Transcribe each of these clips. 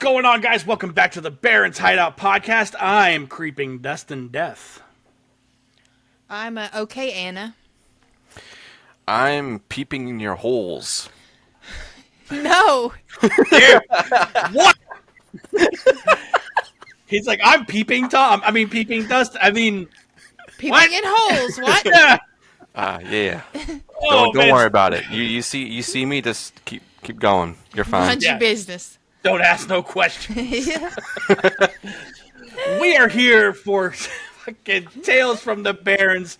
going on, guys? Welcome back to the Barrens Hideout Podcast. I'm Creeping Dustin Death. I'm okay, Anna. I'm peeping in your holes. No. Yeah. What? He's like, I'm peeping Tom. I mean, peeping Dust. I mean, Peeping what? in holes. What? Yeah. Yeah. Oh, Don't worry about it. You see me. Just keep going. You're fine. Mind your business. Don't ask no questions. Yeah. We are here for fucking Tales from the Barrens,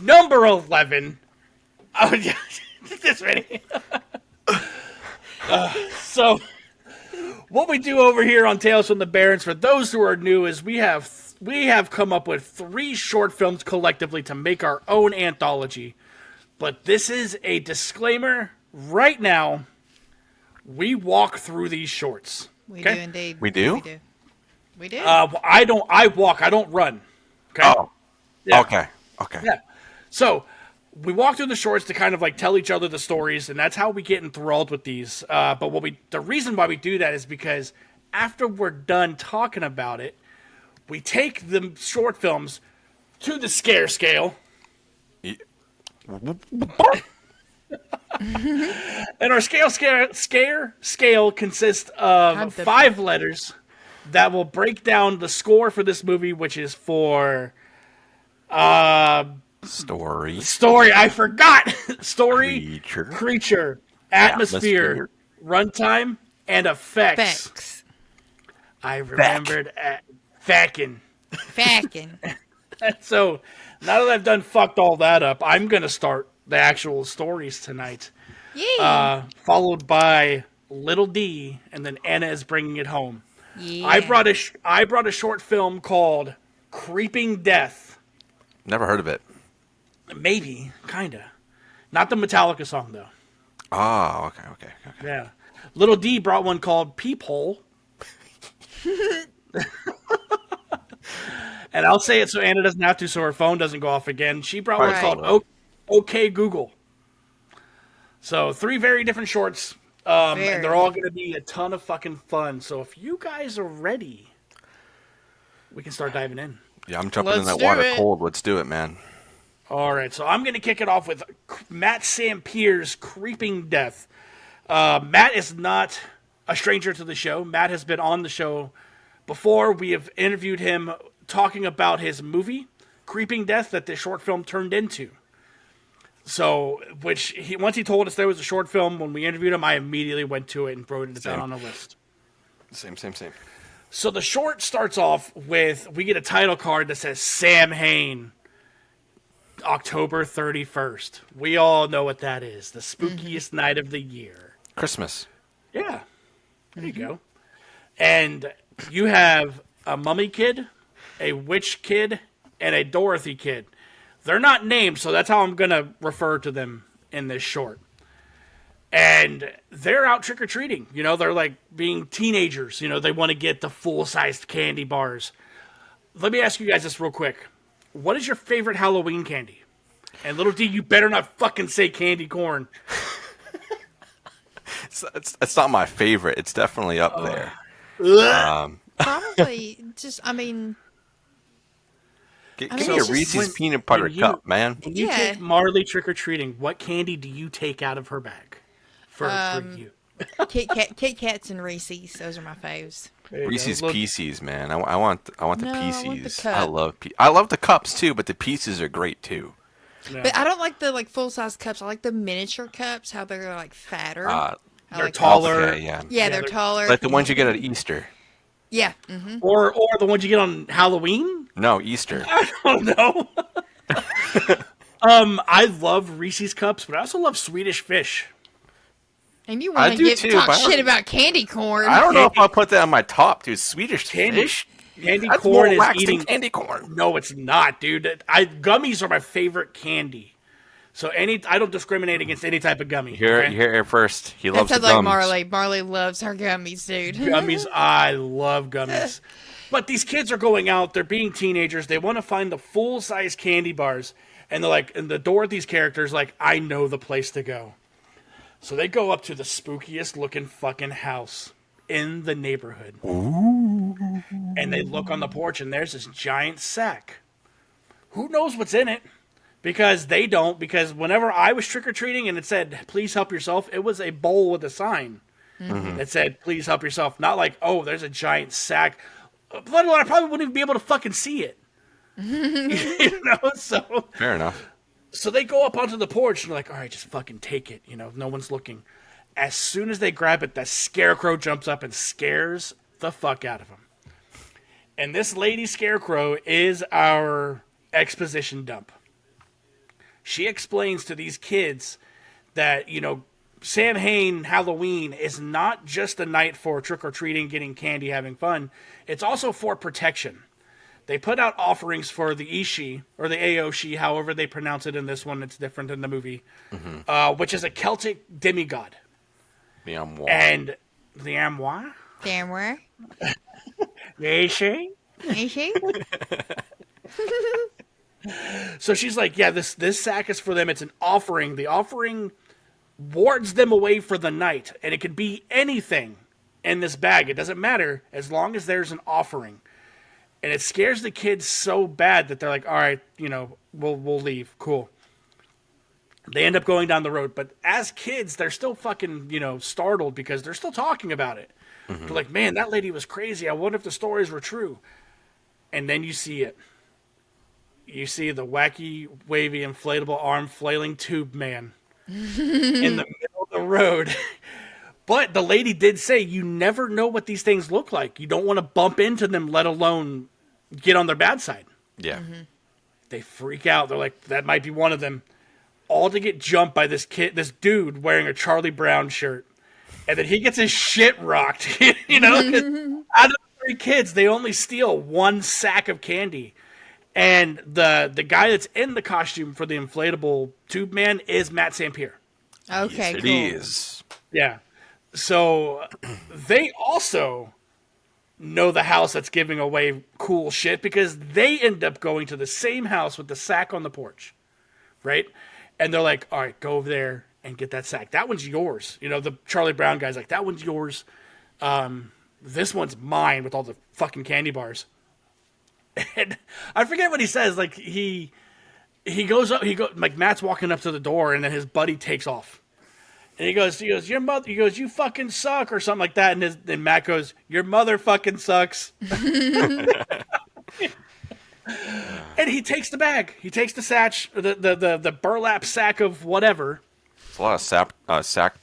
number 11. Oh, yeah. This many. So, what we do over here on Tales from the Barrens, for those who are new, is we have come up with 3 short films collectively to make our own anthology. But this is a disclaimer right now. We walk through these shorts. We do indeed. We do? We do. I walk. I don't run. Okay. Oh. Yeah. Okay. Yeah. So we walk through the shorts to kind of like tell each other the stories, and that's how we get enthralled with these. But the reason why we do that is because after we're done talking about it, we take the short films to the scare scale. And our scale consists of 5 letters that will break down the score for this movie, which is for Story. I forgot. Story, creature, atmosphere, runtime, and effects. I remembered Fackin. So now that I've done fucked all that up, I'm gonna start the actual stories tonight. Yeah. Followed by Little D, and then Anna is bringing it home. Yeah. I brought a short film called Creeping Death. Never heard of it. Maybe, kinda. Not the Metallica song though. Oh, okay. Yeah. Little D brought one called Peephole. And I'll say it so Anna doesn't have to, so her phone doesn't go off again. She brought one called OK Google. So 3 very different shorts. And they're all going to be a ton of fucking fun. So if you guys are ready, we can start diving in. Yeah, I'm jumping in that water cold. Let's do it, man. All right, so I'm going to kick it off with Matt Sampier's Creeping Death. Matt is not a stranger to the show. Matt has been on the show before. We have interviewed him talking about his movie, Creeping Death, that the short film turned into. So, once he told us there was a short film, when we interviewed him, I immediately went to it and wrote it down on the list. Same. So the short starts off with, we get a title card that says Sam Hain, October 31st. We all know what that is. The spookiest night of the year. Christmas. Yeah. There you go. And you have a mummy kid, a witch kid, and a Dorothy kid. They're not named, so that's how I'm going to refer to them in this short. And they're out trick-or-treating. You know, they're like being teenagers. You know, they want to get the full-sized candy bars. Let me ask you guys this real quick. What is your favorite Halloween candy? And Little D, you better not fucking say candy corn. It's not my favorite. It's definitely up there. Probably just, Give me a Reese's peanut butter cup, man. When you take Marley trick-or-treating, what candy do you take out of her bag for you? Kit Kats and Reese's. Those are my faves. Reese's Pieces, man. I want the Pieces. I I love the cups too, but the Pieces are great too. Yeah. But I don't like the full size cups. I like the miniature cups. How they're like fatter. They're taller. Okay, yeah, they're taller. Like the ones you get at Easter. Yeah. Mm-hmm. Or the ones you get on Halloween? No, Easter. I don't know. I love Reese's cups, but I also love Swedish Fish. And you want to talk shit about candy corn. I don't know if I'll put that on my top, dude. Swedish Fish? Candy corn is eating candy corn. No, it's not, dude. Gummies are my favorite candy. So I don't discriminate against any type of gummy. You hear it first. He loves the gummies. That sounds like Marley. Marley loves her gummies, dude. Gummies, I love gummies. But these kids are going out. They're being teenagers. They want to find the full-size candy bars. And they're like, and the Dorothy's character's like, I know the place to go. So they go up to the spookiest looking fucking house in the neighborhood. Ooh. And they look on the porch, and there's this giant sack. Who knows what's in it? Because they don't. Because whenever I was trick-or-treating and it said, please help yourself, it was a bowl with a sign that said, please help yourself. Not like, oh, there's a giant sack. Let alone, I probably wouldn't even be able to fucking see it. So Fair enough. So they go up onto the porch and they're like, all right, just fucking take it. No one's looking. As soon as they grab it, that scarecrow jumps up and scares the fuck out of them. And this lady scarecrow is our exposition dump. She explains to these kids that, Samhain Halloween is not just a night for trick-or-treating, getting candy, having fun. It's also for protection. They put out offerings for the Ishi, or the Aoshi, however they pronounce it in this one. It's different in the movie, which is a Celtic demigod. The Amwa. And the Amwa? Damn where? The Ishi? Ishi? So she's like, yeah, this sack is for them. It's an offering. The offering wards them away for the night. And it could be anything in this bag. It doesn't matter as long as there's an offering. And it scares the kids so bad that they're like, all right, we'll leave. Cool. They end up going down the road. But as kids, they're still fucking, startled because they're still talking about it. They're like, man, that lady was crazy. I wonder if the stories were true. And then you see it. You see the wacky, wavy, inflatable arm flailing tube man in the middle of the road. But the lady did say you never know what these things look like. You don't want to bump into them, let alone get on their bad side. Yeah. They freak out. They're like, that might be one of them. All to get jumped by this dude wearing a Charlie Brown shirt. And then he gets his shit rocked. 'Cause out of the 3 kids, they only steal 1 sack of candy. And the guy that's in the costume for the inflatable tube man is Matt Sampier. Okay, Yes, cool. it is. Yeah. So they also know the house that's giving away cool shit because they end up going to the same house with the sack on the porch. Right? And they're like, all right, go over there and get that sack. That one's yours. The Charlie Brown guy's like, that one's yours. This one's mine with all the fucking candy bars. And I forget what he says. Like he goes up, like Matt's walking up to the door, and then his buddy takes off. And he goes, your mother. He goes, you fucking suck, or something like that. And then Matt goes, your mother fucking sucks. And he takes the bag. He takes the satch, the burlap sack of whatever. There's a lot of sack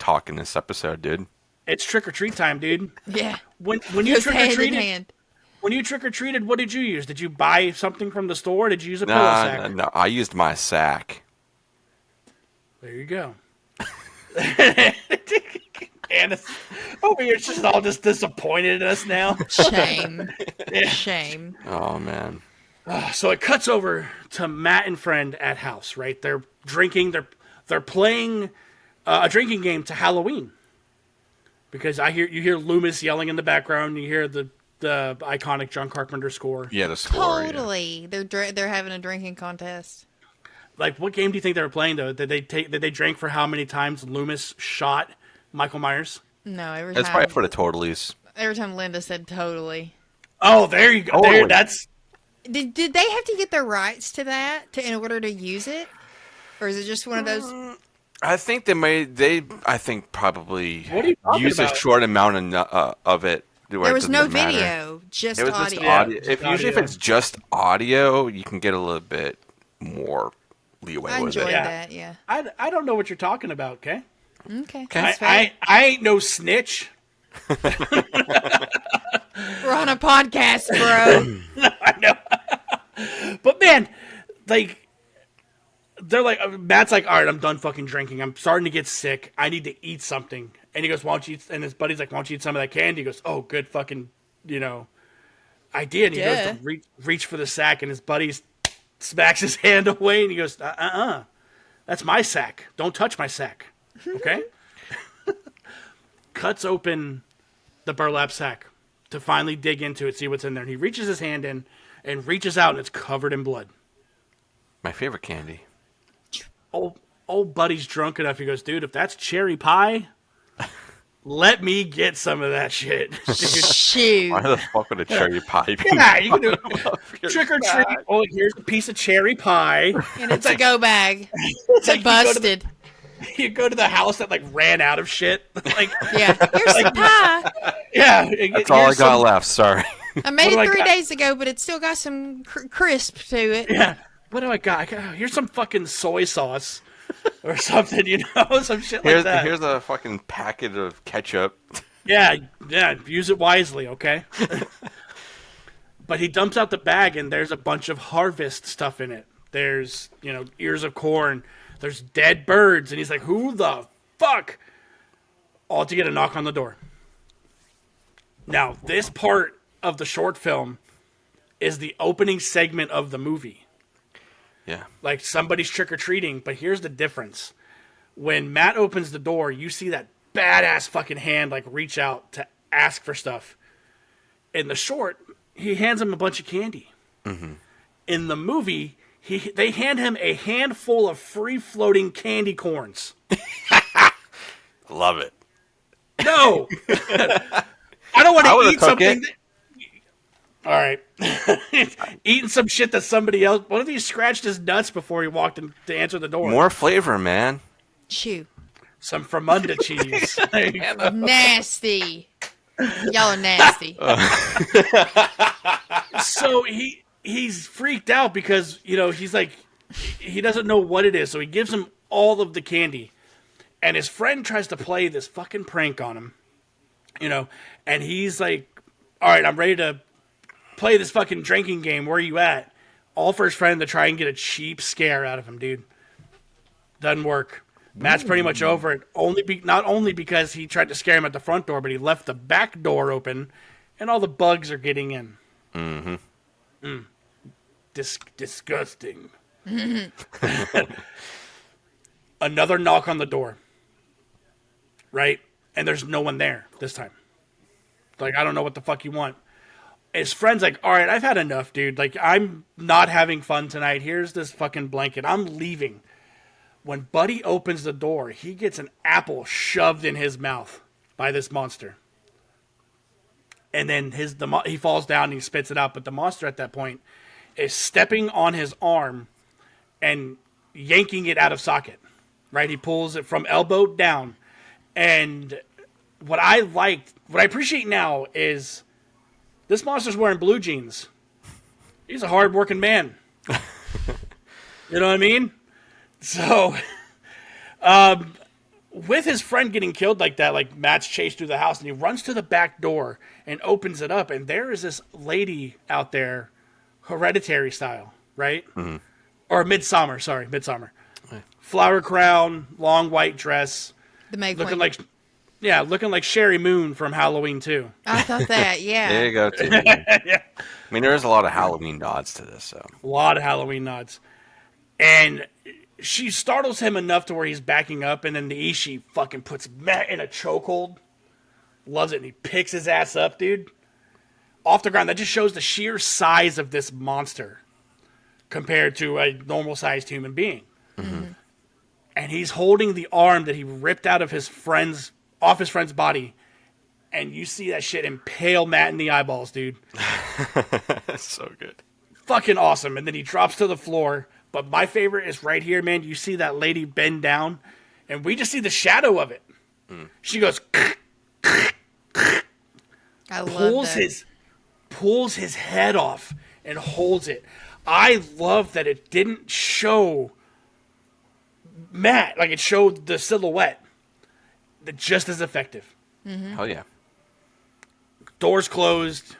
talk in this episode, dude. It's trick or treat time, dude. Yeah. When you Goes trick or hand in treated. hand. When you trick-or-treated, what did you use? Did you buy something from the store? Or did you use a pillow sack? No, I used my sack. There you go. And over here, she's all just disappointed in us now. Shame. Shame. Oh, man. So it cuts over to Matt and friend at house, right? They're drinking. They're playing a drinking game to Halloween. Because you hear Loomis yelling in the background. You hear the iconic John Carpenter score. Yeah, the score. Totally. Yeah. They're having a drinking contest. Like, what game do you think they were playing though? Did they drink for how many times Loomis shot Michael Myers? No, every That's time. probably for the totalies. Every time Linda said totally. Oh, there you go. Totally. There, that's Did they have to get their rights to that in order to use it, or is it just one of those? I think I think probably What are you talking use about? a short amount of it. Where There it was no doesn't matter. video, just It was audio. just Yeah, audio. just Usually if audio. it's just audio, you can get a little bit more leeway I with enjoyed it. Yeah. that. Yeah. I don't know what you're talking about. Okay, Okay. That's fair. I ain't no snitch. We're on a podcast, bro. I know. But man, like, they're like, Matt's like, all right, I'm done fucking drinking. I'm starting to get sick. I need to eat something. And he goes, why don't you eat? And his buddy's like, why don't you eat some of that candy? He goes, oh, good fucking, idea. And he goes Yeah. to reach for the sack, and his buddy smacks his hand away, and he goes, that's my sack. Don't touch my sack. Okay? Cuts open the burlap sack to finally dig into it, see what's in there. And he reaches his hand in and reaches out, and it's covered in blood. My favorite candy. Old buddy's drunk enough. He goes, dude, if that's cherry pie, Let me get some of that shit. Dude. Shoot. Why the fuck would a cherry pie be? Yeah, you can do trick or treat. Oh, here's a piece of cherry pie. And it's a go bag. It's like Busted. you go to the house that like ran out of shit. Like Yeah. Here's some pie. yeah, That's all I got left. Sorry. I made What it do I 3 got? days ago, but it's still got some crisp to it. Yeah. What do I got? Here's some fucking soy sauce or something, some shit like that. Here's a fucking packet of ketchup. Yeah, use it wisely, okay? But he dumps out the bag, and there's a bunch of harvest stuff in it. There's, ears of corn. There's dead birds, and he's like, who the fuck? All to get a knock on the door. Now, this part of the short film is the opening segment of the movie. Yeah. Like somebody's trick-or-treating, but here's the difference. When Matt opens the door, you see that badass fucking hand like reach out to ask for stuff. In the short, he hands him a bunch of candy. Mm-hmm. In the movie, they hand him a handful of free-floating candy corns. Love it. No! I don't want to eat something... All right. Eating some shit that somebody else... What if he scratched his nuts before he walked in to answer the door? More flavor, man. Shoot. Some Fremunda cheese. Nasty. Y'all are nasty. So he's freaked out because, he's like... He doesn't know what it is, so he gives him all of the candy. And his friend tries to play this fucking prank on him. And he's like, all right, I'm ready to play this fucking drinking game. Where are you at? All for his friend to try and get a cheap scare out of him, dude. Doesn't work. Matt's pretty much over it. Not only because he tried to scare him at the front door, but he left the back door open, and all the bugs are getting in. Mm-hmm. Disgusting. Another knock on the door. Right? And there's no one there this time. Like, I don't know what the fuck you want. His friend's like, all right, I've had enough, dude. Like, I'm not having fun tonight. Here's this fucking blanket. I'm leaving. When Buddy opens the door, he gets an apple shoved in his mouth by this monster. And then he falls down and he spits it out. But the monster at that point is stepping on his arm and yanking it out of socket. Right? He pulls it from elbow down. And what I appreciate now is this monster's wearing blue jeans. He's a hard-working man. You know what I mean? So, with his friend getting killed like that, like Matt's chased through the house, and he runs to the back door and opens it up, and there is this lady out there, Hereditary style, right? Mm-hmm. Or Midsommar. Right. Flower crown, long white dress. The May looking Queen. looking like Sherry Moon from Halloween 2. I thought that, yeah. There you go, too. Yeah. I mean, there's a lot of Halloween nods to this, so. A lot of Halloween nods. And she startles him enough to where he's backing up, and then the Ishi fucking puts Matt in a chokehold. Loves it, and he picks his ass up, dude. Off the ground. That just shows the sheer size of this monster compared to a normal-sized human being. Mm-hmm. And he's holding the arm that he ripped out of his friend's body. And you see that shit impale Matt in the eyeballs, dude. That's so good. Fucking awesome. And then he drops to the floor. But my favorite is right here, man. You see that lady bend down, and we just see the shadow of it. Mm. She goes, I love that. Pulls his head off and holds it. I love that it didn't show Matt, like it showed the silhouette. Just as effective. Mm-hmm. Oh, yeah. Door's closed.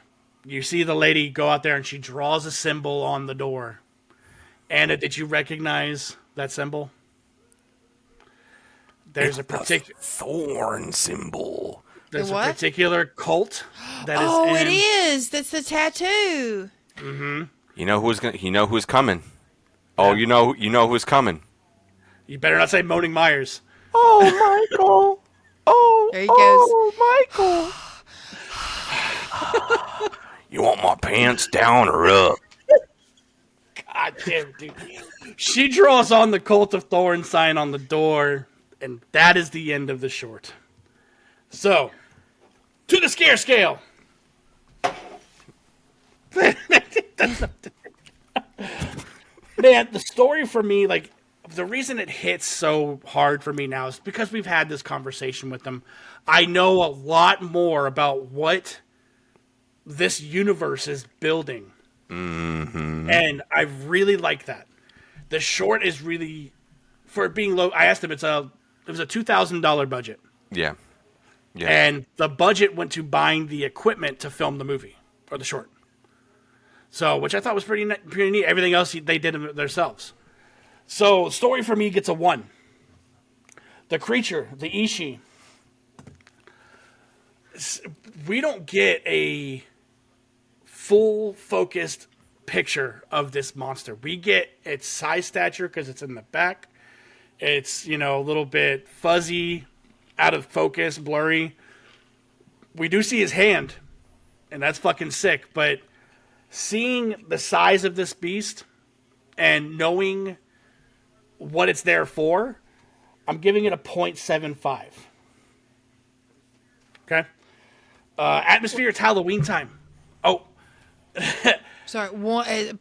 You see the lady go out there, and she draws a symbol on the door. Anna, did you recognize that symbol? There's a particular thorn symbol. There's a particular cult that is. Oh, it is. That's the tattoo. Mm-hmm. You know who's coming. Oh, you know who's coming. You better not say Moaning Myers. Oh, Michael. Oh, there he goes. Oh, Michael. You want my pants down or up? God damn it, dude. She draws on the Cult of Thorn sign on the door, and that is the end of the short. So, to the scare scale. Man, the story for me, like, the reason it hits so hard for me now is because we've had this conversation with them. I know a lot more about what this universe is building. Mm-hmm. And I really like that. The short is really, for it being low, I asked him, it was a $2,000 budget. Yeah. Yeah. And the budget went to buying the equipment to film the movie, or the short. So, which I thought was pretty neat. Everything else they did themselves. So, story for me gets a 1. The creature, the Ishi. We don't get a full focused picture of this monster. We get its size stature because it's in the back. It's, a little bit fuzzy, out of focus, blurry. We do see his hand, and that's fucking sick, but seeing the size of this beast and knowing what it's there for, I'm giving it a 0.75. Okay? Atmosphere, it's Halloween time. Oh. Sorry, 1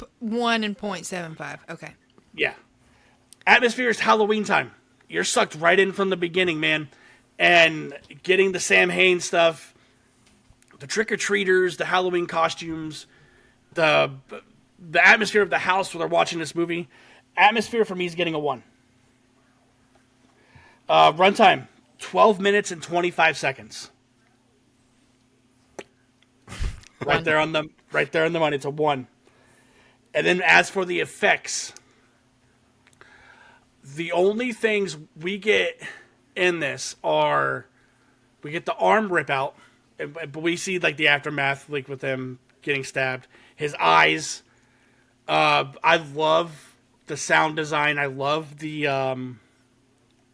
and 0.75. Okay. Yeah. Atmosphere is Halloween time. You're sucked right in from the beginning, man. And getting the Sam Hain stuff, the trick-or-treaters, the Halloween costumes, the atmosphere of the house where they're watching this movie. Atmosphere for me is getting a 1. Runtime, 12 minutes and 25 seconds. Right there on the money. It's a 1. And then as for the effects, the only things we get in this are we get the arm rip out, but we see like the aftermath, like with him getting stabbed. His eyes. I love the sound design. I love the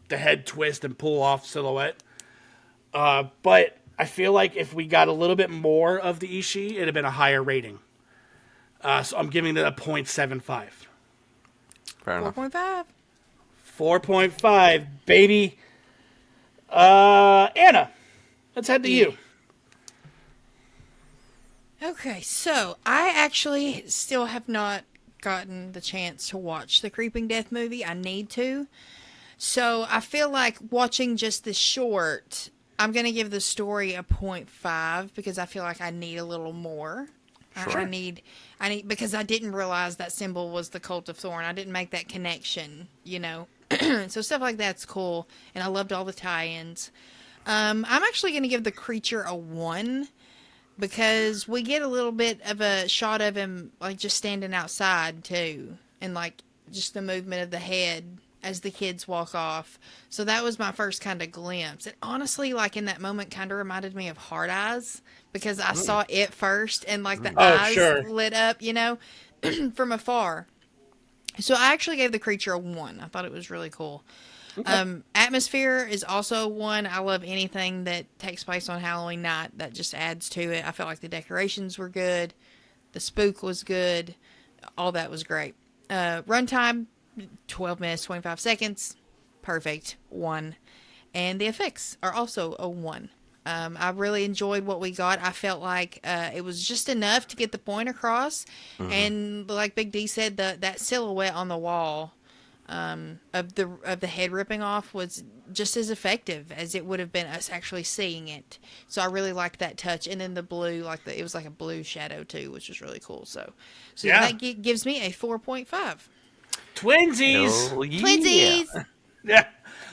head twist and pull off silhouette. But I feel like if we got a little bit more of the Ishi, it'd have been a higher rating. So I'm giving it a 0.75. Fair enough. 4.5. 4.5, baby. Anna, let's head to you. Okay, so I actually still have not gotten the chance to watch the Creeping Death movie. I need to. So I feel like watching just the short, I'm going to give the story a 0.5 because I feel like I need a little more. Sure. I need because I didn't realize that symbol was the Cult of Thorn. I didn't make that connection, So stuff like that's cool, and I loved all the tie-ins. I'm actually going to give the creature a 1 because we get a little bit of a shot of him like just standing outside too, and like just the movement of the head as the kids walk off. So that was my first kind of glimpse. And honestly, like in that moment, kind of reminded me of Hard Eyes because I saw it first and like the eyes lit up, from afar. So I actually gave the creature a 1. I thought it was really cool. Okay. Atmosphere is also 1. I love anything that takes place on Halloween night. That just adds to it. I felt like the decorations were good. The spook was good. All that was great. Runtime, 12 minutes, 25 seconds. Perfect. 1. And the effects are also a 1. I really enjoyed what we got. I felt like it was just enough to get the point across. Mm-hmm. And like Big D said, that silhouette on the wall of the head ripping off was just as effective as it would have been us actually seeing it. So I really liked that touch. And then the blue, it was like a blue shadow too, which was really cool. So yeah. That gives me a 4.5. Twinsies! Oh, yeah. Twinsies! Yeah.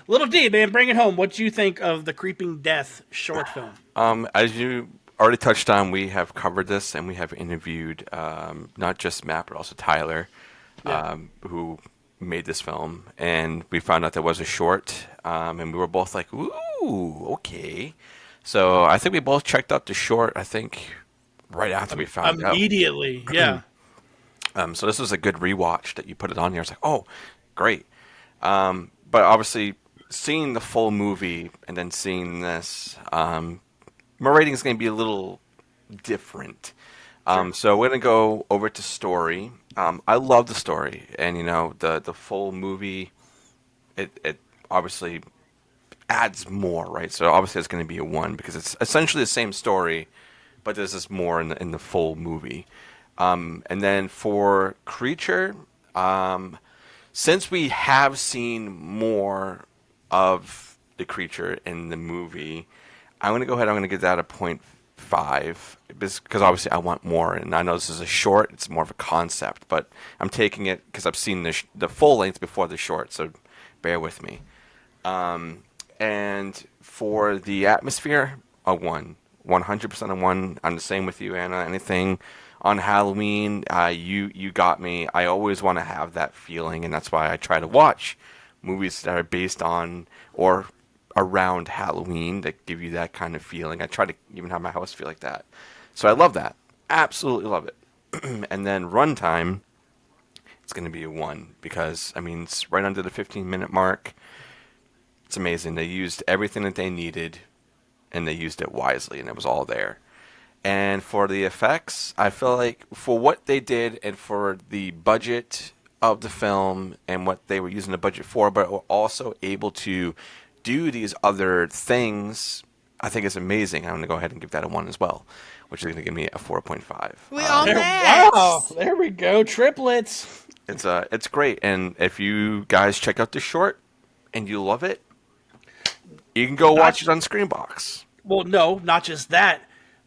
Little D, man, bring it home. What do you think of the Creeping Death short film? As you already touched on, we have covered this and we have interviewed not just Matt, but also Tyler, who made this film. And we found out there was a short, and we were both like, ooh, okay. So I think we both checked out the short, I think, right after we found out. Immediately, yeah. So this was a good rewatch that you put it on here. It's like, oh, great. But obviously, seeing the full movie and then seeing this, my rating is going to be a little different. So we're going to go over to story. I love the story, and the full movie. It obviously adds more, right? So obviously it's going to be a 1 because it's essentially the same story, but there's just more in the full movie. And then for Creature, since we have seen more of the creature in the movie, I'm going to go ahead. I'm going to give that a 0.5 because obviously I want more. And I know this is a short; it's more of a concept, but I'm taking it because I've seen the full length before the short. So bear with me. And for the atmosphere, a 1, 100% a 1. I'm the same with you, Anna. Anything on Halloween, you got me. I always want to have that feeling, and that's why I try to watch movies that are based on or around Halloween that give you that kind of feeling. I try to even have my house feel like that. So I love that. Absolutely love it. And then runtime, it's going to be a 1 because, I mean, it's right under the 15-minute mark. It's amazing. They used everything that they needed, and they used it wisely, and it was all there. And for the effects, I feel like for what they did and for the budget of the film and what they were using the budget for, but were also able to do these other things, I think it's amazing. I'm going to go ahead and give that a 1 as well, which is going to give me a 4.5. We on There, that. wow, there we go, triplets. It's great, and if you guys check out the short and you love it, you can go watch it on Screenbox. Well, no, not just that.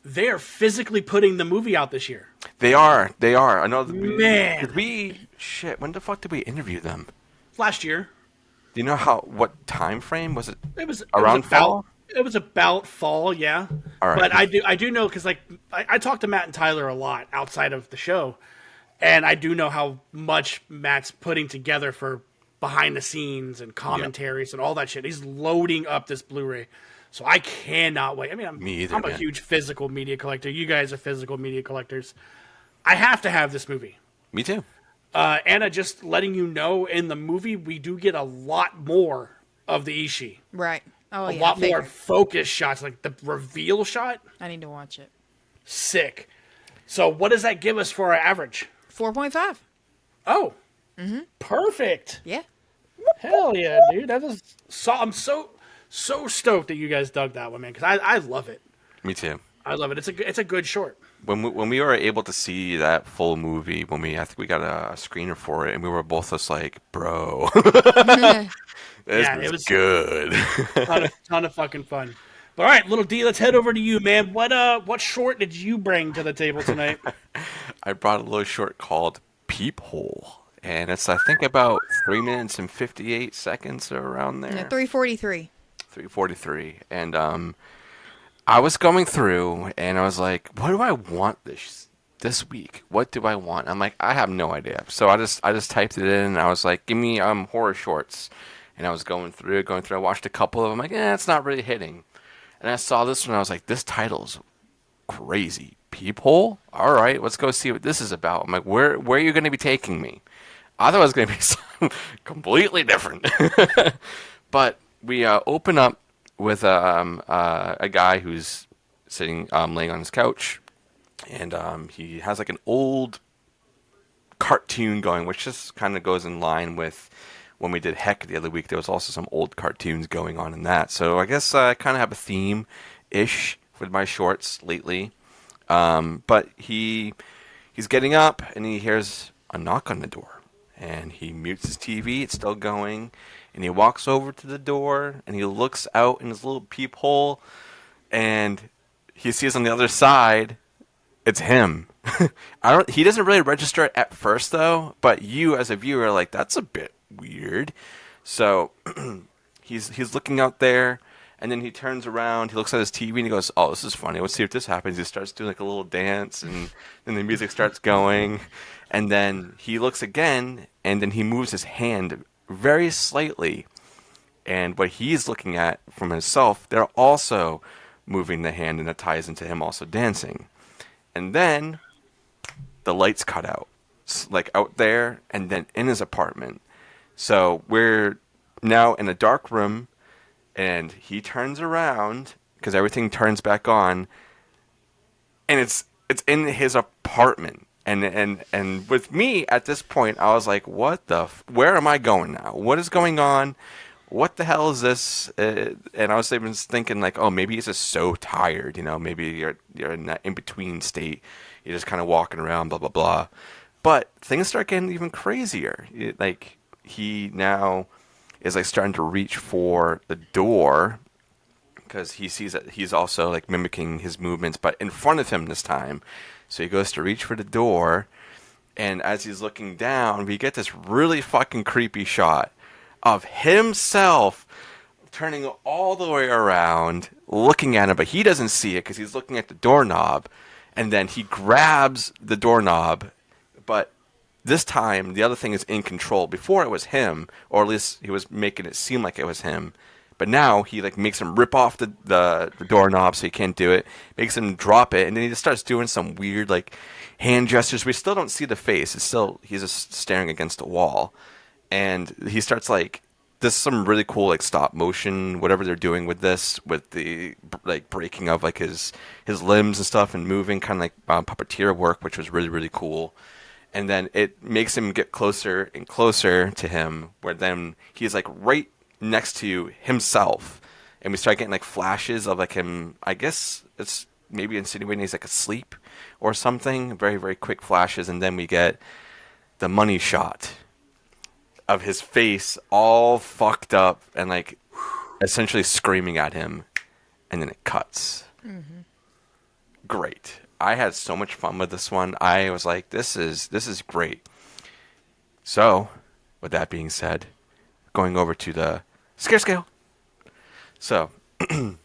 They're physically putting the movie out this year. They are. I know. Man. Shit, when the fuck did we interview them? Last year. Do you know what time frame was it? It was around fall. It was about fall, yeah. All right. But I do know because like I talk to Matt and Tyler a lot outside of the show, and I do know how much Matt's putting together for behind the scenes and commentaries and all that shit. He's loading up this Blu-ray, so I cannot wait. I mean, Me either, I'm a man. huge physical media collector. You guys are physical media collectors. I have to have this movie. Me too. Anna, just letting you know, in the movie we do get a lot more of the Ishii. Right. Oh, A yeah. lot I more figured. focus shots, like the reveal shot. I need to watch it. Sick. So what does that give us for our average? 4.5. Oh, perfect. Yeah. Hell yeah, dude. I'm so stoked that you guys dug that one, man, because I love it. Me too. I love it. It's a good short. When we were able to see that full movie, I think we got a screener for it, and we were both just like, "Bro, this It is was good." ton of fucking fun. But all right, little D, let's head over to you, man. What short did you bring to the table tonight? I brought a little short called Peephole, and it's I think about 3 minutes and 58 seconds or around there. Yeah, 3:43. 3:43, and I was going through, and I was like, "What do I want this week? What do I want?" I'm like, I have no idea. So I just typed it in, and I was like, "Give me horror shorts," and I was going through. I watched a couple of them. I'm like, it's not really hitting. And I saw this one. I was like, this title's crazy. Peephole? All right, let's go see what this is about. I'm like, where are you going to be taking me? I thought it was going to be something completely different. But we open up with a guy who's sitting, laying on his couch, and he has like an old cartoon going, which just kind of goes in line with when we did Heck the other week. There was also some old cartoons going on in that. So I guess I kind of have a theme-ish with my shorts lately. But he's getting up, and he hears a knock on the door. And he mutes his TV, it's still going, and he walks over to the door, and he looks out in his little peephole, and he sees on the other side, it's him. He doesn't really register it at first, though, but you as a viewer are like, that's a bit weird. So he's looking out there, and then he turns around, he looks at his TV, and he goes, oh, this is funny, let's see if this happens. He starts doing like a little dance, and then the music starts going, and then he looks again, and then he moves his hand very slightly, and what he's looking at from himself, they're also moving the hand, and that ties into him also dancing. And then the lights cut out, like out there, and then in his apartment. So we're now in a dark room, and he turns around because everything turns back on, and it's in his apartment. And with me at this point, I was like, "What the? Where am I going now? What is going on? what the hell is this? And I was even thinking like, oh, maybe he's just so tired, maybe you're in that in between state. You're just kind of walking around, blah blah blah. But things start getting even crazier. Like he now is like starting to reach for the door because he sees that he's also like mimicking his movements, but in front of him this time. So he goes to reach for the door, and as he's looking down, we get this really fucking creepy shot of himself turning all the way around, looking at him, but he doesn't see it because he's looking at the doorknob, and then he grabs the doorknob, but this time the other thing is in control. Before it was him, or at least he was making it seem like it was him. But now he like makes him rip off the doorknob so he can't do it. Makes him drop it, and then he just starts doing some weird like hand gestures. We still don't see the face. It's still he's just staring against the wall, and he starts like this is some really cool like stop motion whatever they're doing with this with the like breaking of like his limbs and stuff and moving kind of like puppeteer work, which was really really cool. And then it makes him get closer and closer to him, where then he's like right next to himself, and we start getting like flashes of like him. I guess it's maybe insinuating he's like asleep or something. Very very quick flashes, and then we get the money shot of his face all fucked up and like essentially screaming at him, and then it cuts. Mm-hmm. Great. I had so much fun with this one. I was like, this is great. So, with that being said, going over to the scare scale. So, here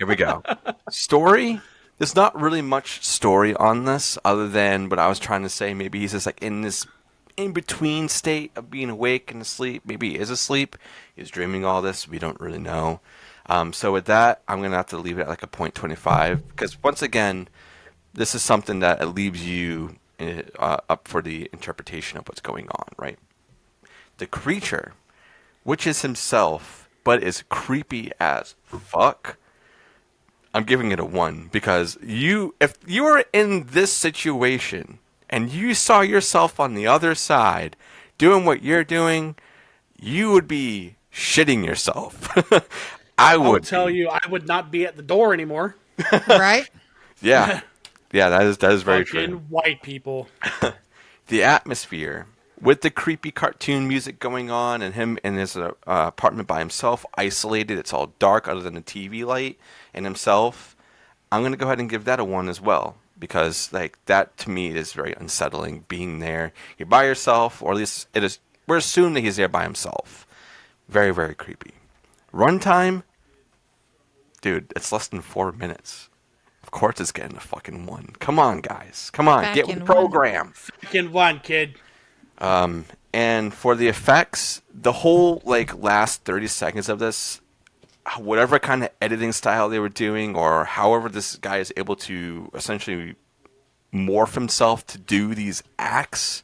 we go. Story. There's not really much story on this other than what I was trying to say. Maybe he's just like in this in-between state of being awake and asleep. Maybe he is asleep. He's dreaming all this. We don't really know. So with that, I'm going to have to leave it at like a 0.25 because once again, this is something that leaves you up for the interpretation of what's going on, right? The creature, which is himself, but is creepy as fuck, I'm giving it a 1 because if you were in this situation and you saw yourself on the other side doing what you're doing, you would be shitting yourself. I'll tell you, I would not be at the door anymore. Right? Yeah. Yeah, that is very true. Fucking white people. The atmosphere with the creepy cartoon music going on and him in his apartment by himself, isolated. It's all dark other than the TV light and himself. I'm going to go ahead and give that a 1 as well because like that to me is very unsettling being there. You're by yourself, or at least it is. We're assuming that he's there by himself. Very, very creepy. Runtime, dude, it's less than 4 minutes. Of course it's getting a fucking 1. Come on, guys. Come on, get with the program. Fucking 1, kid. And for the effects, the whole like last 30 seconds of this, whatever kind of editing style they were doing, or however this guy is able to essentially morph himself to do these acts,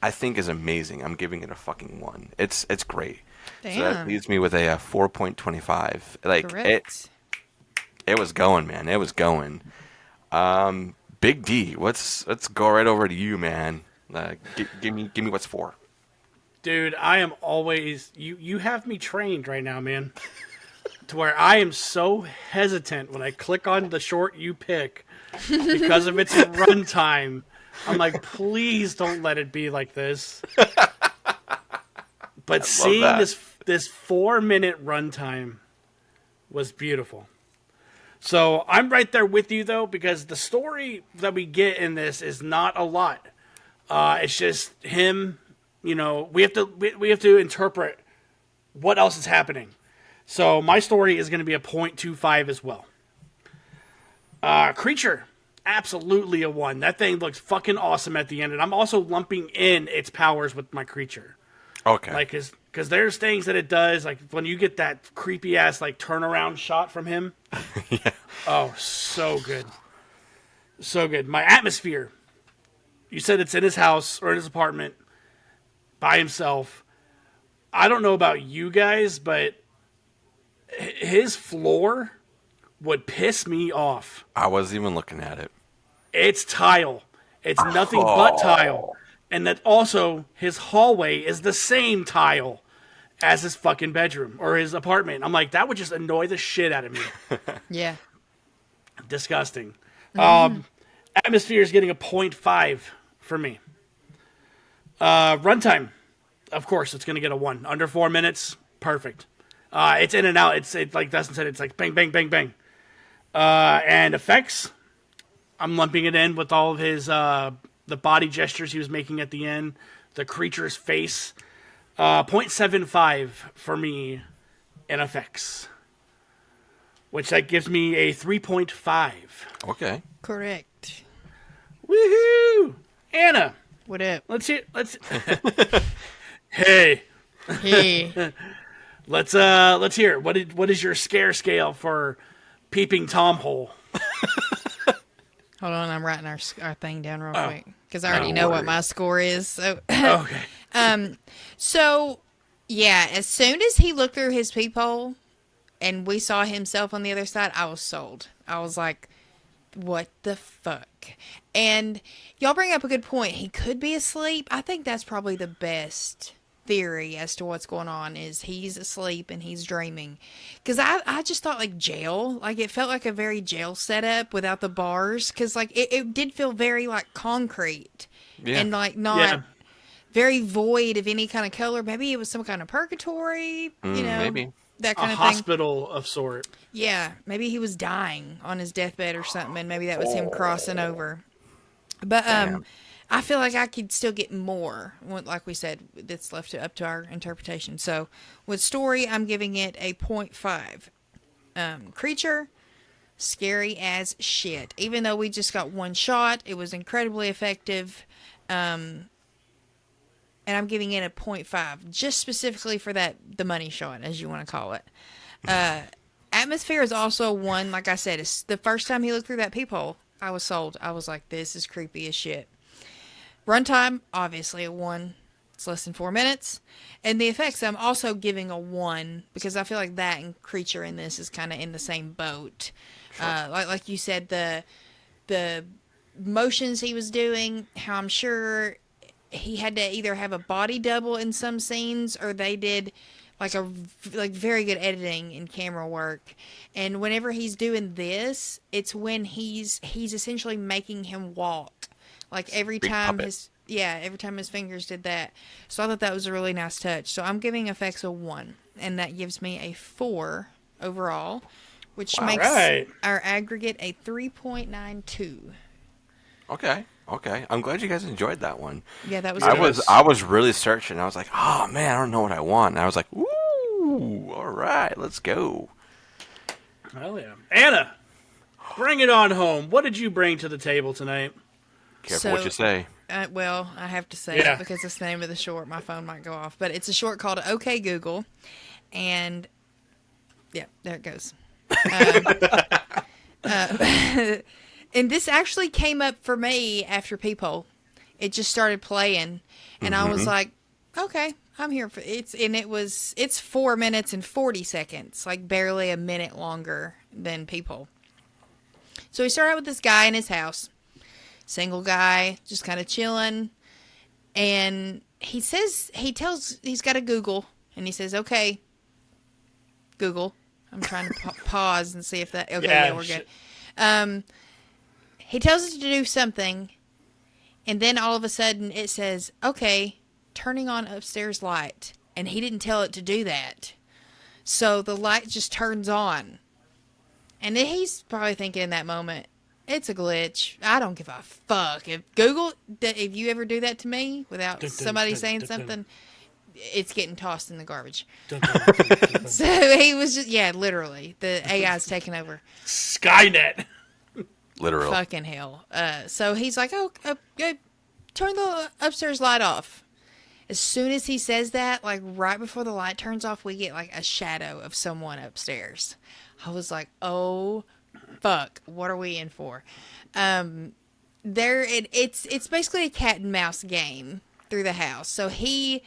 I think is amazing. I'm giving it a fucking 1. It's great. Damn. So that leaves me with a 4.25. Like it was going, man. It was going. Big D, let's go right over to you, man. Give me what's 4. Dude, I am always you have me trained right now, man. To where I am so hesitant when I click on the short you pick because of its runtime. I'm like, please don't let it be like this. But seeing this 4-minute runtime was beautiful. So I'm right there with you though, because the story that we get in this is not a lot. It's just him. We have to interpret what else is happening. So my story is going to be a 0.25 as well. Creature, absolutely a 1. That thing looks fucking awesome at the end, and I'm also lumping in its powers with my creature. Okay. Like, because there's things that it does, like when you get that creepy ass like turnaround shot from him. Yeah. Oh, so good. So good. My atmosphere. You said it's in his house or in his apartment by himself. I don't know about you guys, but his floor would piss me off. I wasn't even looking at it. It's tile. It's nothing but tile. And that also his hallway is the same tile. as his fucking bedroom or his apartment. I'm like, that would just annoy the shit out of me. Yeah. Disgusting. Atmosphere is getting a 0.5 for me. Runtime, of course, it's going to get a 1. Under 4 minutes, perfect. It's in and out. It's like Dustin said, it's like bang, bang, bang, bang. And effects, I'm lumping it in with all of his the body gestures he was making at the end, the creature's face. 0.75 for me in effects, which that gives me a 3.5. Okay. Correct. Woohoo! Anna, What up? let's hear. Hey, Hey. let's hear it. What is your scare scale for Peeping Tom Hole? Hold on, I'm writing our thing down real quick because I already know what my score is. So, Okay. so yeah, as soon as he looked through his peephole and we saw himself on the other side, I was sold. I was like, what the fuck? And y'all bring up a good point. He could be asleep. I think that's probably the best theory as to what's going on is he's asleep and he's dreaming. Because I just thought like jail. Like it felt like a very jail setup without the bars. Because like it did feel very like concrete. Yeah. And like not... Yeah. very void of any kind of color. Maybe it was some kind of purgatory, you know, maybe. that A kind of thing. hospital of sort. Yeah, maybe he was dying on his deathbed or something, and maybe that was him crossing over. But Damn. I feel like I could still get more, like we said, that's left up to our interpretation. So with story, I'm giving it a 0.5. Creature, scary as shit. Even though we just got one shot, it was incredibly effective. And I'm giving it a 0.5, just specifically for the money shot, as you want to call it. Atmosphere is also one, like I said, it's the first time he looked through that peephole, I was sold. I was like, this is creepy as shit. Runtime, obviously a 1. It's less than 4 minutes. And the effects, I'm also giving a 1, because I feel like that and Creature in this is kind of in the same boat. Sure. Like you said, the motions he was doing, how I'm sure... he had to either have a body double in some scenes or they did like very good editing and camera work. And whenever he's doing this, it's when he's essentially making him walk. Like every time every time his fingers did that. So I thought that was a really nice touch. So I'm giving effects a 1, and that gives me a 4 overall, which makes our aggregate a 3.92. Okay. I'm glad you guys enjoyed that one. Yeah, that was I was really searching. I was like, oh man, I don't know what I want. And I was like, ooh, all right, let's go. Hell yeah. Anna, bring it on home. What did you bring to the table tonight? Careful what you say. Well, I have to say it because it's the name of the short. My phone might go off. But it's a short called OK Google. And, yeah, there it goes. And this actually came up for me after Peephole. It just started playing, and I was like, "Okay, I'm here for it." It's 4 minutes and 40 seconds, like barely a minute longer than Peephole. So we start out with this guy in his house, single guy, just kind of chilling, and he's got a Google, and he says, "Okay, Google." I'm trying to pause and see if that. Okay, yeah, we're good. He tells us to do something, and then all of a sudden it says, okay, turning on upstairs light. And he didn't tell it to do that. So the light just turns on. And then he's probably thinking in that moment, it's a glitch. I don't give a fuck. If you ever do that to me without somebody saying something, it's getting tossed in the garbage. So he was just, literally, the AI's taking over. Skynet. Literal. Fucking hell. So he's like, turn the upstairs light off. As soon as he says that, like right before the light turns off, we get like a shadow of someone upstairs. I was like, oh, fuck. What are we in for? It's basically a cat and mouse game through the house. So he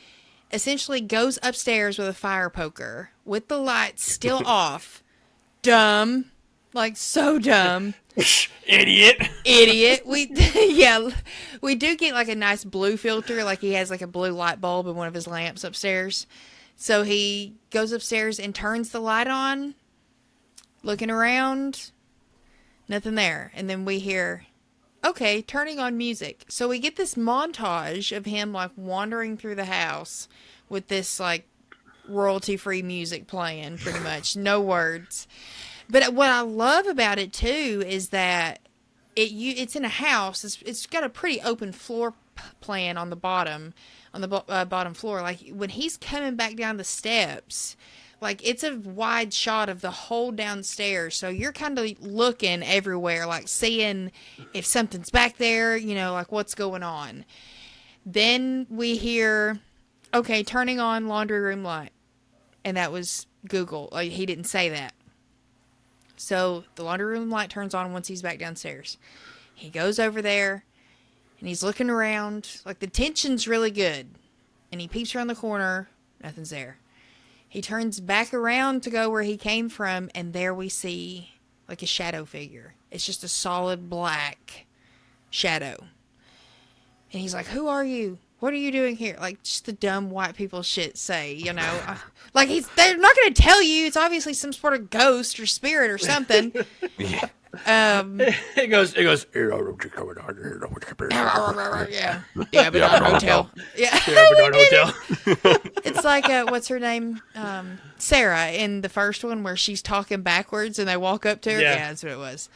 essentially goes upstairs with a fire poker with the lights still off. Dumb. Like, so dumb. Idiot. We do get like a nice blue filter. Like he has like a blue light bulb in one of his lamps upstairs. So he goes upstairs and turns the light on, looking around, nothing there. And then we hear, okay, turning on music. So we get this montage of him like wandering through the house with this like royalty-free music playing, pretty much, no words. But what I love about it too is that it's in a house. It's got a pretty open floor plan on the bottom, bottom floor. Like when he's coming back down the steps, like it's a wide shot of the whole downstairs. So you're kind of looking everywhere, like seeing if something's back there, you know, like what's going on. Then we hear, okay, turning on laundry room light. And that was Google. Like, he didn't say that. So the laundry room light turns on once he's back downstairs. He goes over there and he's looking around. Like the tension's really good. And he peeps around the corner. Nothing's there. He turns back around to go where he came from. And there we see like a shadow figure. It's just a solid black shadow. And he's like, who are you? What are you doing here? Like, just the dumb white people shit say, you know. Like, they're not going to tell you. It's obviously some sort of ghost or spirit or something. Yeah. It goes. Yeah, yeah, but not a hotel. Yeah, but not hotel. it's like what's her name, Sarah in the first one where she's talking backwards and they walk up to her. Yeah. Yeah, that's what it was.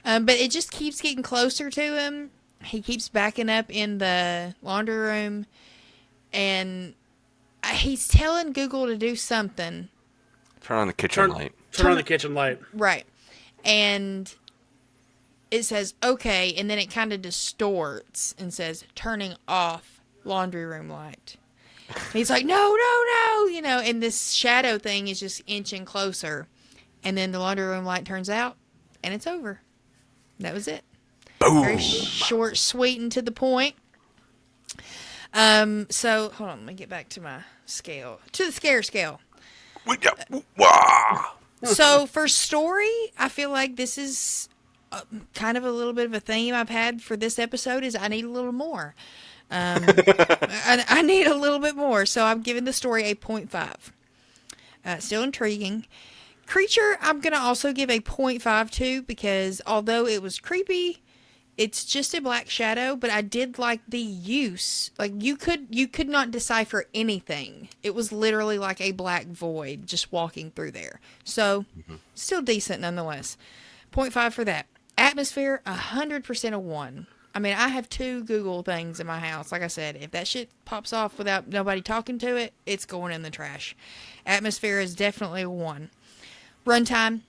But it just keeps getting closer to him. He keeps backing up in the laundry room, and he's telling Google to do something. Turn on the kitchen light. Turn on the kitchen light. Right. And it says, okay, and then it kind of distorts and says, turning off laundry room light. And he's like, no, you know, and this shadow thing is just inching closer. And then the laundry room light turns out, and it's over. That was it. Boom. Very short, sweet, and to the point. So, hold on, let me get back to my scale. To the scare scale. So, for story, I feel like this is kind of a little bit of a theme I've had for this episode is I need a little more. I need a little bit more. So, I'm giving the story a 0.5. Still intriguing. Creature, I'm going to also give a 0.5 to because although it was creepy, it's just a black shadow, but I did like the use. Like you could not decipher anything. It was literally like a black void just walking through there. So still decent nonetheless. 0.5 for that. Atmosphere, 100% a 1. I mean, I have 2 Google things in my house. Like I said, if that shit pops off without nobody talking to it, it's going in the trash. Atmosphere is definitely a 1. Runtime,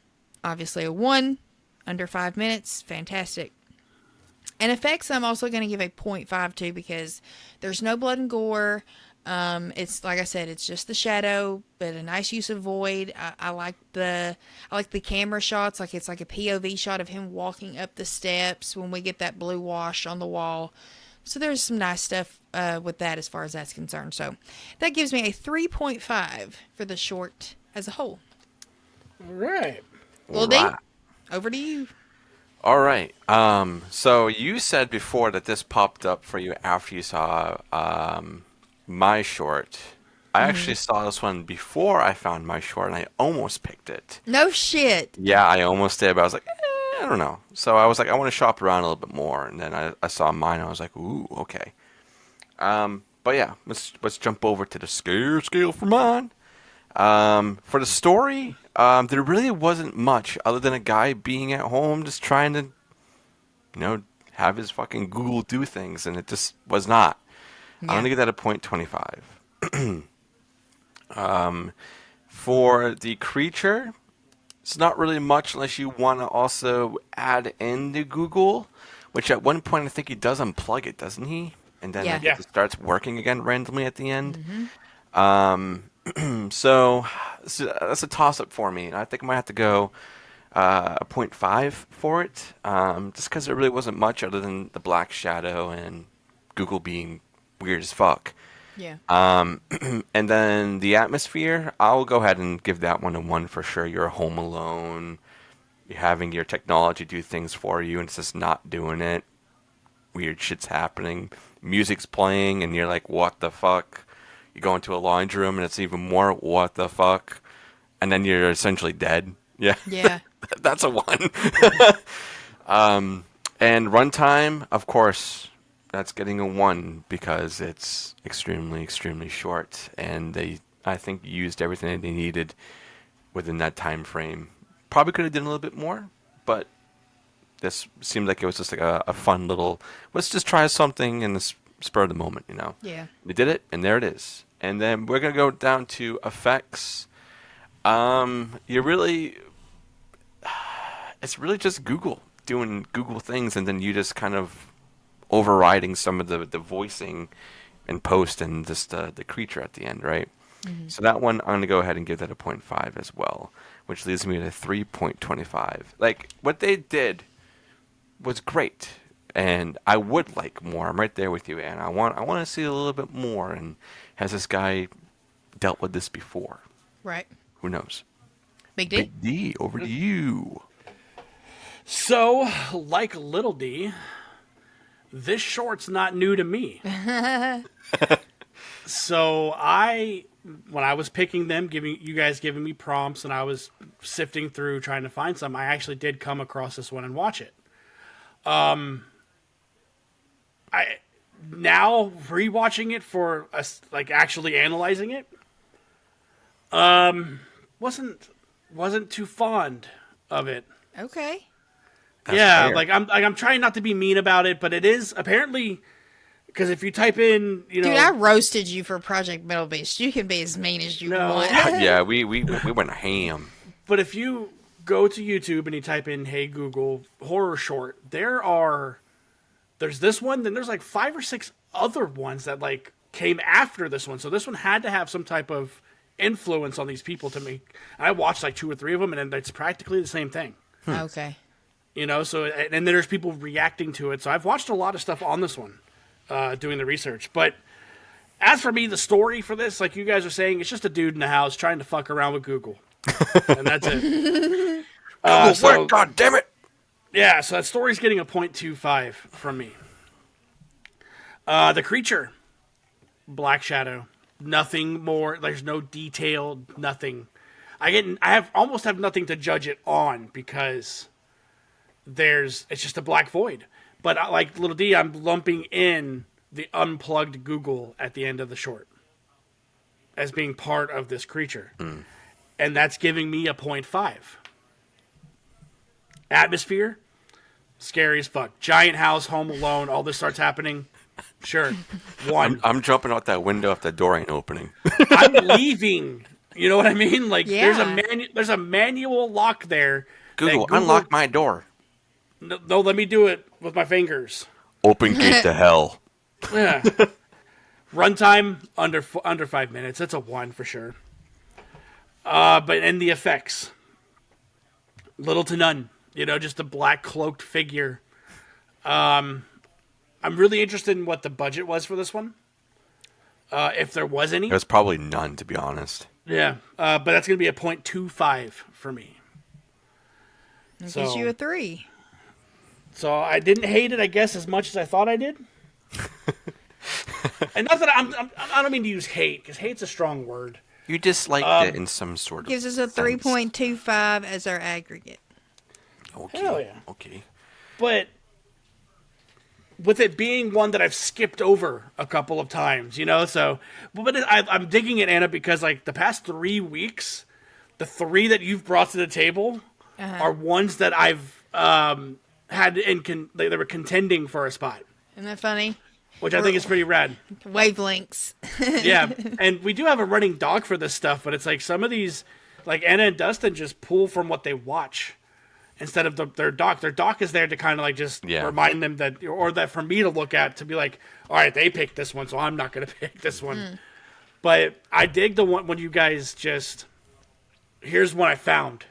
obviously a 1. Under 5 minutes, fantastic. And effects, I'm also going to give a 0.5 to because there's no blood and gore. It's like I said, it's just the shadow, but a nice use of void. I like the camera shots, like it's like a POV shot of him walking up the steps when we get that blue wash on the wall. So there's some nice stuff with that as far as that's concerned. So that gives me a 3.5 for the short as a whole. All right. Lil D, over to you. All right. So you said before that this popped up for you after you saw my short. I actually saw this one before I found my short, and I almost picked it. No shit. Yeah, I almost did, but I was like, I don't know. So I was like, I want to shop around a little bit more, and then I saw mine, and I was like, ooh, okay. But yeah, let's jump over to the scare scale for mine. For the story, there really wasn't much other than a guy being at home just trying to, have his fucking Google do things, and it just was not. Yeah. I'm gonna give that a 0.25. For the creature, it's not really much unless you want to also add in the Google, which at one point I think he does unplug it, doesn't he? And then it starts working again randomly at the end. So that's a toss-up for me. I think I might have to go a 0.5 for it, just because there really wasn't much other than the black shadow and Google being weird as fuck. Yeah. And then the atmosphere, I'll go ahead and give that one a 1 for sure. You're home alone. You're having your technology do things for you, and it's just not doing it. Weird shit's happening. Music's playing, and you're like, what the fuck? You go into a laundry room and it's even more what the fuck, and then you're essentially dead. Yeah, Yeah. that's a 1. And runtime, of course, that's getting a 1 because it's extremely, extremely short, and I think, used everything that they needed within that time frame. Probably could have done a little bit more, but this seemed like it was just like a fun little, let's just try something in the spur of the moment, you know. Yeah. They did it, and there it is. And then we're gonna go down to effects. You really, it's really just Google doing Google things, and then you just kind of overriding some of the voicing and post and just the creature at the end, right? Mm-hmm. So that one, I'm going to go ahead and give that a 0.5 as well, which leaves me at a 3.25. Like, what they did was great, and I would like more. I'm right there with you, Anna. I want to see a little bit more, and has this guy dealt with this before? Right. Who knows? Big D? Big D, over to you. So, like Little D, this short's not new to me. So when I was picking them, giving me prompts, and I was sifting through trying to find some, I actually did come across this one and watch it. I now rewatching it for like actually analyzing it, wasn't too fond of it. Okay. That's yeah, fair. I'm trying not to be mean about it, but it is apparently, because if you type in, Dude, I roasted you for Project Metal Beast. You can be as mean as you want. Yeah, we went ham. But if you go to YouTube and you type in "Hey Google horror short," there's this one, then there's like 5 or 6 other ones that like came after this one. So this one had to have some type of influence on these people to make. I watched like 2 or 3 of them, and it's practically the same thing. Okay. So and then there's people reacting to it. So I've watched a lot of stuff on this one, doing the research. But as for me, the story for this, like you guys are saying, it's just a dude in the house trying to fuck around with Google, and that's it. Work, God damn it! Yeah, so that story's getting a 0.25 from me. The creature, Black Shadow, nothing more. There's no detail, nothing. I almost have nothing to judge it on because it's just a black void. But like Little D, I'm lumping in the unplugged Google at the end of the short as being part of this creature. And that's giving me a 0.5. Atmosphere, scary as fuck. Giant house, home alone, all this starts happening. Sure. 1. I'm jumping out that window if that door ain't opening. I'm leaving. You know what I mean? Like Yeah. there's a manual lock there. Google, unlock my door. No, let me do it with my fingers. Open gate to hell. Yeah. Runtime under 5 minutes. That's a 1 for sure. But in the effects, little to none. Just a black cloaked figure. I'm really interested in what the budget was for this one. If there was any. There's probably none, to be honest. Yeah. But that's going to be a 0.25 for me. It gives you a 3. So I didn't hate it, I guess, as much as I thought I did. And not that I don't mean to use hate, because hate's a strong word. You disliked it in some sort of Gives us a 3.25 as our aggregate. Okay. Hell yeah. Okay. But with it being one that I've skipped over a couple of times, so... But I'm digging it, Anna, because, like, the past 3 weeks, the 3 that you've brought to the table are ones that I've had they were contending for a spot. Isn't that funny? Which I think is pretty rad. Wavelengths. Yeah, and we do have a running dog for this stuff, but it's like some of these, like Anna and Dustin just pull from what they watch instead of their doc. Their doc is there to kind of like just remind them that, or that for me to look at to be like, all right, they picked this one, so I'm not going to pick this one. But I dig the one when you guys just, here's what I found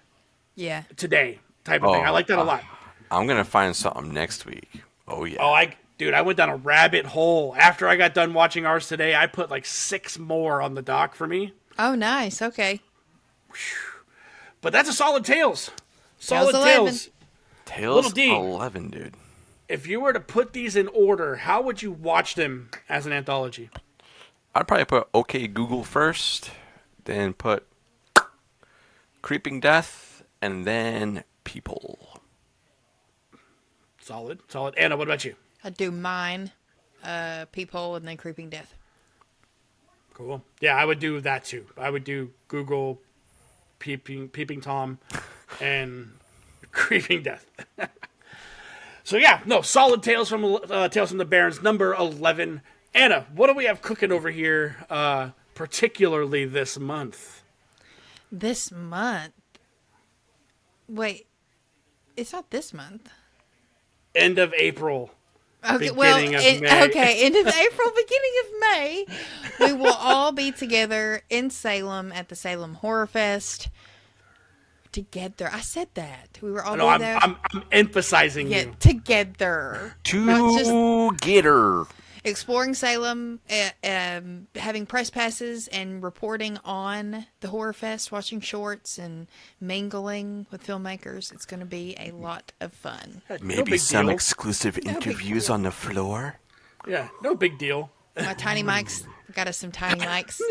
today type of thing. I like that a lot. I'm going to find something next week. Oh, yeah. Oh, Dude, I went down a rabbit hole. After I got done watching ours today, I put like 6 more on the dock for me. Oh, nice. Okay. But that's a solid Tales. Solid Tales 11. Tales. Tales Little D. 11, dude. If you were to put these in order, how would you watch them as an anthology? I'd probably put OK Google first, then put Creeping Death, and then People. Solid. Anna, what about you? I'd do mine, Peephole, and then Creeping Death. Cool. Yeah, I would do that too. I would do Google, Peeping Tom, and Creeping Death. So yeah, no, solid Tales from the Barrens, number 11. Anna, what do we have cooking over here, particularly this month? This month? Wait, it's not this month. End of April. Okay, Beginning of May. Okay, end of April, beginning of May, we will all be together in Salem at the Salem Horror Fest. Together, I said that we were all No, there. I'm emphasizing you. Together, Together. exploring Salem, having press passes and reporting on the Horror Fest, watching shorts and mingling with filmmakers. It's going to be a lot of fun. Maybe big some deal. exclusive interviews on the floor. Yeah, no big deal. My tiny mics got us some tiny mics.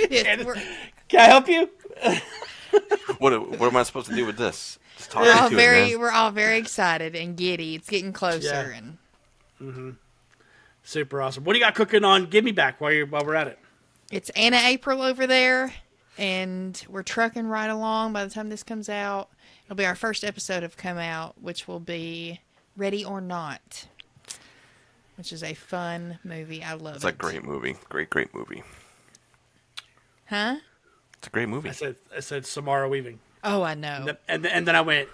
Yes, Can I help you? What am I supposed to do with this? Just talk we're all to very, it, man. we're all very excited and giddy. It's getting closer, Yeah. and Super awesome. What do you got cooking on Give Me Back while we're at it? it's Anna April over there, and we're trucking right along. By the time this comes out, it'll be our first episode have come out, which will be Ready or Not, which is a fun movie. I love it. It's a great movie. Great movie. Huh? It's a greid movie. I said Samara Weaving. Oh, I know. And then I went,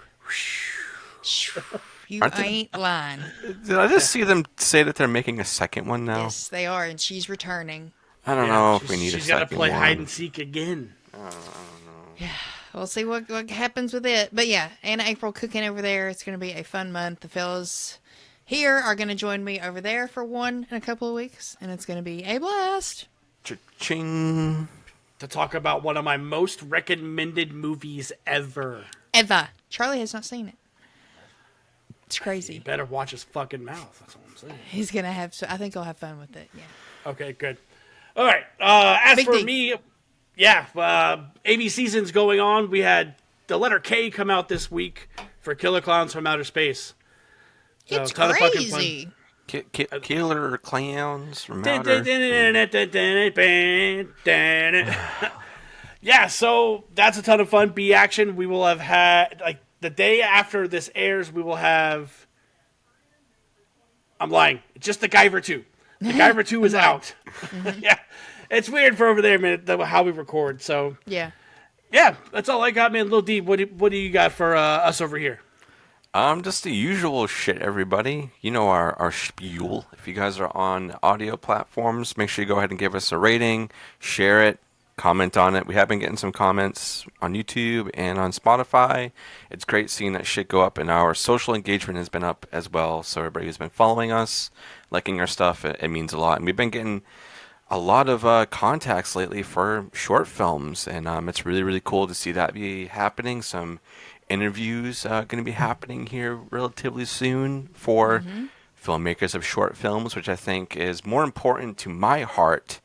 You Aren't they- ain't lying. Did I just see them say that they're making a second one now? Yes, they are, and she's returning. I don't know if we need a she's got second to play one. hide and seek again. We'll see what happens with it. But yeah, Anna April cooking over there. It's going to be a fun month. The fellas here are going to join me over there for one in a couple of weeks, and it's going to be a blast. Cha-ching. To talk about one of my most recommended movies ever. Eva. Charlie has not seen it. It's You crazy. better watch his fucking mouth. That's what I'm saying. He's going to have, so I think he'll have fun with it. Yeah. Okay, good. All right. As Big for D. me, yeah, AB season's going on. We had the letter K come out this week for Killer Clowns from Outer Space. So, It's ton of fucking fun. crazy. Killer clowns from Dun, outer. dun, dun, dun, dun, dun, dun, dun. Yeah, so that's a ton of fun. B action. We will have had, like, the day after this airs, we will have. I'm lying. It's just the Guyver 2. The Guyver 2 is out. Yeah. It's weird for over there, man, how we record. So, Yeah. yeah, that's all I got, man. Lil D, what do you got for us over here? Just the usual shit, everybody. You know our spiel. If you guys are on audio platforms, make sure you go ahead and give us a rating, share it, comment on it. We have been getting some comments on YouTube and on Spotify. It's great seeing that shit go up, and our social engagement has been up as well. So everybody who's been following us, liking our stuff, it means a lot. And we've been getting a lot of contacts lately for short films, and it's really, really cool to see that be happening. Some interviews going to be happening here relatively soon for filmmakers of short films, which I think is more important to my heart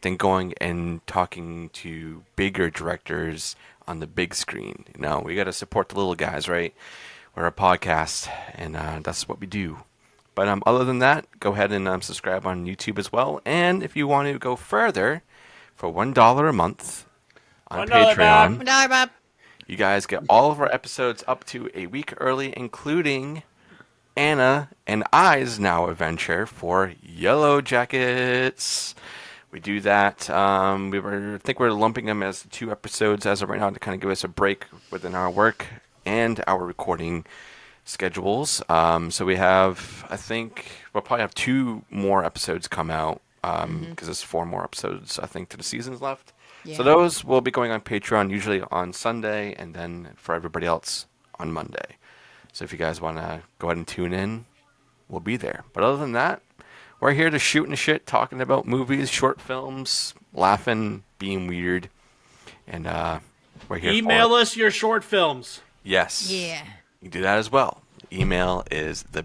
than going and talking to bigger directors on the big screen. You know, we got to support the little guys, right? We're a podcast, and that's what we do. But other than that, go ahead and subscribe on YouTube as well. And if you want to go further, for $1 a month on $1, Patreon, $1, Bob. you guys get all of our episodes up to a week early, including Anna and I's now adventure for Yellow Jackets. We do that. I think we're lumping them as 2 episodes as of right now to kind of give us a break within our work and our recording schedules. So we have, I think, we'll probably have 2 more episodes come out because there's 4 more episodes, I think, to the seasons left. Yeah. So those will be going on Patreon usually on Sunday, and then for everybody else on Monday. So if you guys want to go ahead and tune in, we'll be there. But other than that, we're here to shoot and shit, talking about movies, short films, laughing, being weird, and we're here. Email us your short films. Yes. Yeah. You can do that as well. Email is the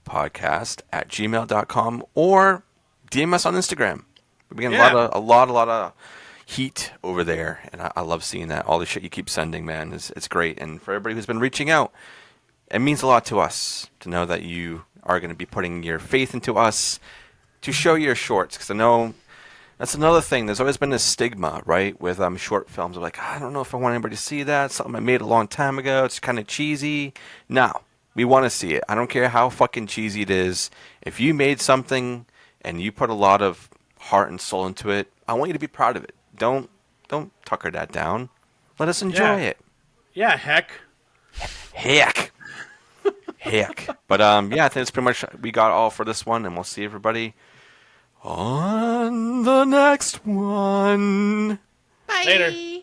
dissectpodcast@gmail.com or DM us on Instagram. We're getting Yeah. a lot of heat over there, and I love seeing that. All the shit you keep sending, man, it's great. And for everybody who's been reaching out, it means a lot to us to know that you are going to be putting your faith into us to show your shorts, because I know that's another thing. There's always been this stigma, right, with short films. Like, I don't know if I want anybody to see that. Something I made a long time ago. It's kind of cheesy. No, we want to see it. I don't care how fucking cheesy it is. If you made something and you put a lot of heart and soul into it, I want you to be proud of it. Don't tucker that down. Let us enjoy it. Yeah, heck. Heck. But yeah, I think that's pretty much we got all for this one, and we'll see everybody on the next one. Bye. Later.